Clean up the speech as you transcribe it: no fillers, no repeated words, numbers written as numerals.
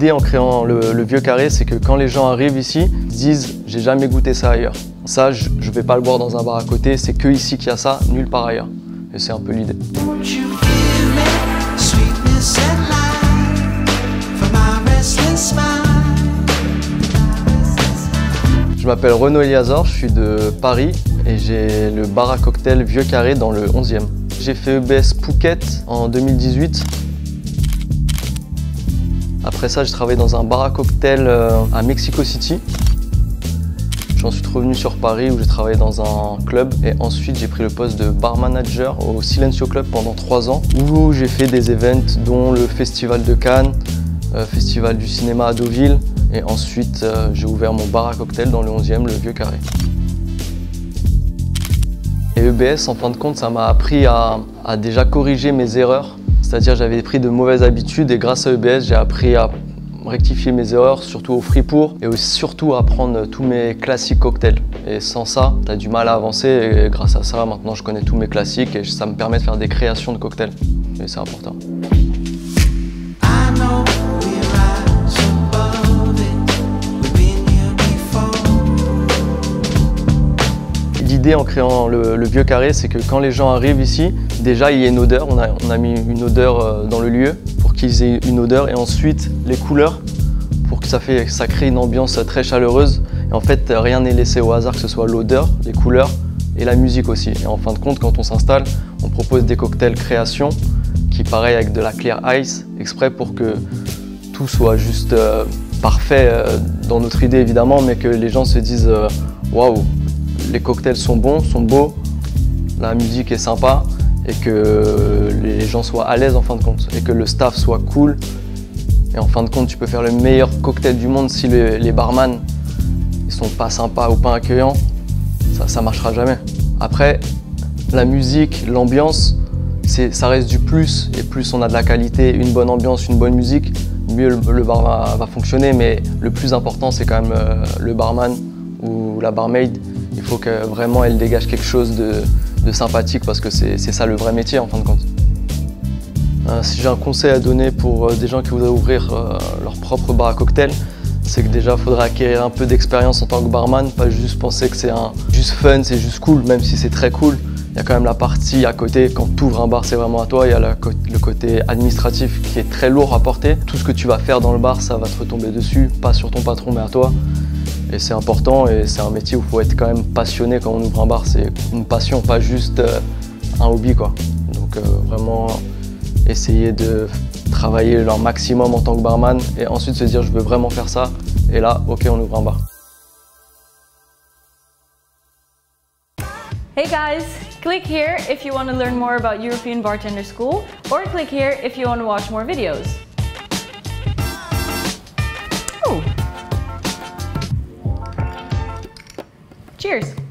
L'idée en créant le Vieux Carré, c'est que quand les gens arrivent ici, ils disent « j'ai jamais goûté ça ailleurs ». Ça, je ne vais pas le boire dans un bar à côté, c'est que ici qu'il y a ça, nulle part ailleurs. Et c'est un peu l'idée. Je m'appelle Renaud Eliazor, je suis de Paris et j'ai le bar à cocktail Vieux Carré dans le 11e. J'ai fait EBS Phuket en 2018. Après ça, j'ai travaillé dans un bar à cocktail à Mexico City. Je suis ensuite revenu sur Paris où j'ai travaillé dans un club et ensuite j'ai pris le poste de bar manager au Silencio Club pendant 3 ans où j'ai fait des events dont le Festival de Cannes, Festival du cinéma à Deauville et ensuite j'ai ouvert mon bar à cocktail dans le 11e, le Vieux Carré. Et EBS, en fin de compte, ça m'a appris à déjà corriger mes erreurs. C'est-à-dire j'avais pris de mauvaises habitudes et grâce à EBS, j'ai appris à rectifier mes erreurs, surtout au Fribourg et aussi, surtout à apprendre tous mes classiques cocktails. Et sans ça, tu as du mal à avancer et grâce à ça, maintenant je connais tous mes classiques et ça me permet de faire des créations de cocktails. Et c'est important. L'idée en créant le Vieux Carré, c'est que quand les gens arrivent ici, déjà il y a une odeur, on a mis une odeur dans le lieu pour qu'ils aient une odeur et ensuite les couleurs pour que ça crée une ambiance très chaleureuse. Et en fait, rien n'est laissé au hasard, que ce soit l'odeur, les couleurs et la musique aussi. Et en fin de compte, quand on s'installe, on propose des cocktails création qui pareil avec de la clear ice, exprès pour que tout soit juste parfait dans notre idée évidemment, mais que les gens se disent waouh, les cocktails sont bons, sont beaux, la musique est sympa et que les gens soient à l'aise en fin de compte et que le staff soit cool. Et en fin de compte, tu peux faire le meilleur cocktail du monde si les barman ils sont pas sympas ou pas accueillants, ça marchera jamais. Après, la musique, l'ambiance, ça reste du plus et plus on a de la qualité, une bonne ambiance, une bonne musique, mieux le bar va fonctionner. Mais le plus important, c'est quand même le barman ou la barmaid. Il faut que vraiment elle dégage quelque chose de sympathique parce que c'est ça le vrai métier en fin de compte. Si j'ai un conseil à donner pour des gens qui voudraient ouvrir leur propre bar à cocktail, c'est que déjà il faudrait acquérir un peu d'expérience en tant que barman, pas juste penser que c'est juste fun, c'est juste cool, même si c'est très cool. Il y a quand même la partie à côté, quand tu ouvres un bar c'est vraiment à toi, il y a le côté administratif qui est très lourd à porter. Tout ce que tu vas faire dans le bar, ça va te retomber dessus, pas sur ton patron mais à toi. Et c'est important et c'est un métier où il faut être quand même passionné quand on ouvre un bar. C'est une passion, pas juste un hobby, quoi. Donc vraiment essayer de travailler leur maximum en tant que barman et ensuite se dire je veux vraiment faire ça. Et là, ok, on ouvre un bar. Hey guys, click here if you want to learn more about European Bartender School or click here if you want to watch more videos. Oh. Cheers!